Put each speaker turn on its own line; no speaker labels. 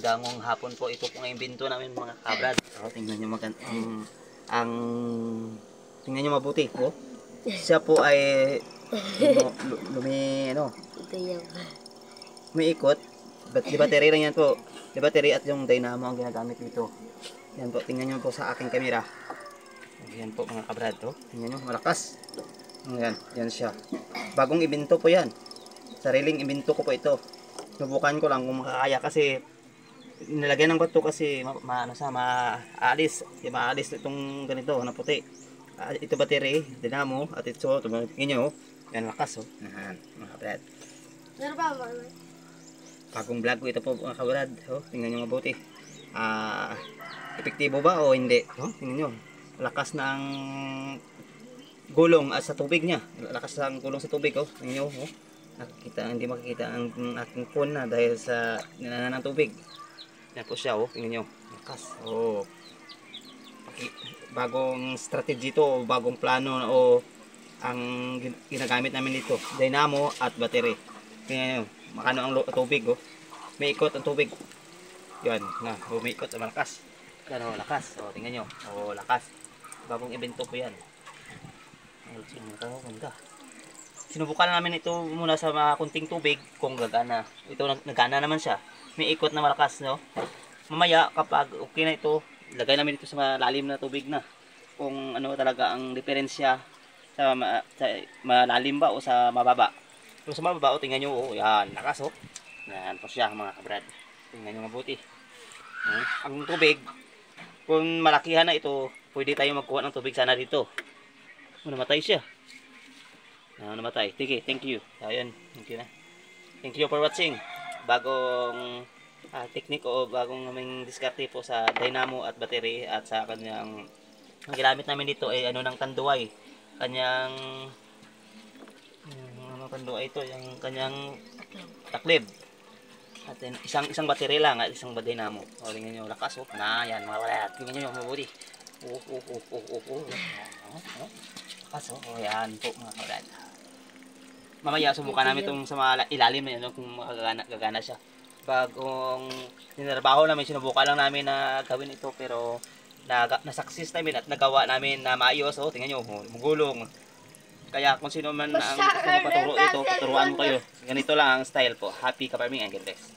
gangong hapon po. Ito po ngayon binto namin mga kabrad. So, tingnan nyo ang tingnan nyo mabuti. Oh. Siya po ay umiikot. Di battery lang yan po. Di battery at yung dynamo ang ginagamit dito. Yan po, tingnan nyo po sa aking camera. Yan po mga kabrad. Oh. Tingnan nyo, malakas. Yan, yan siya. Bagong ibinto po yan. Sariling ibinto ko po ito. Subukan ko lang kung makakaya kasi nilagyan ng bato kasi maalis. Maalis itong ganito na puti. Ito battery, dinamo at ito tingnan nyo. Yan lakas oh. Yan mga kabrad. Bagong vlog ko ito po mga kabrad. Oh, tingnan nyo mabuti. Epektibo ba o hindi? Oh, tingnan nyo. Lakas ng gulong sa tubig niya. Lakas ng gulong sa tubig oh. Tingnan nyo oh. Nakikita, hindi makikita ang aking phone na dahil sa ninanan ng tubig. Yan po siya oh, tingnan nyo. Lakas. Oh. Bagong strategy to, bagong plano o ang ginagamit namin dito. Dynamo at battery. Tingnan nyo, makano ang tubig oh. May ikot ang tubig. Yan, na, umiikot ang malakas. Yan oh, lakas. Oh, tingnan nyo. Oh, lakas. Bagong evento po yan. Ganda. Sinubukan namin ito muna sa mga kunting tubig kung gagana. Ito nagana naman siya. May ikot na malakas, no? Mamaya kapag okay na ito, lagay namin ito sa malalim na tubig na. Kung ano talaga ang diferensya sa malalim ba o sa mababa. Kung sa mababa, tingnan nyo, oh, yan, lakas, oh. Yan po siya mga kabrad. Tingnan nyo mabuti. Ang tubig, kung malakihan na ito, pwede tayo magkuha ng tubig sana dito. Namatay siya. Namatay. Sige, thank you. Ayan, thank you na. Thank you for watching. Bagong technique o bagong naming diskarte po sa dynamo at battery at sa kanyang ang ginamit namin dito ay ano ng tanduay. Kanyang ano tanduay ito, yung kanyang taklib. At isang battery lang at isang dynamo. O tingnan niyo lakas oh. Na yan mga wala. Tingnan niyo mabuti. Lakas oh. O yan po mga kabrad. Mamaya subukan namin itong sa ilalim na yun kung gagana siya. Bagong tinrabaho namin, sinubukan lang namin na gawin ito pero na-success namin at nagawa namin na maayos. Oh, tingnan nyo, gulong. Kaya kung sino man ang gusto magpaturo ito, paturuan mo kayo. Ganito lang ang style po. Happy ka farming and God bless.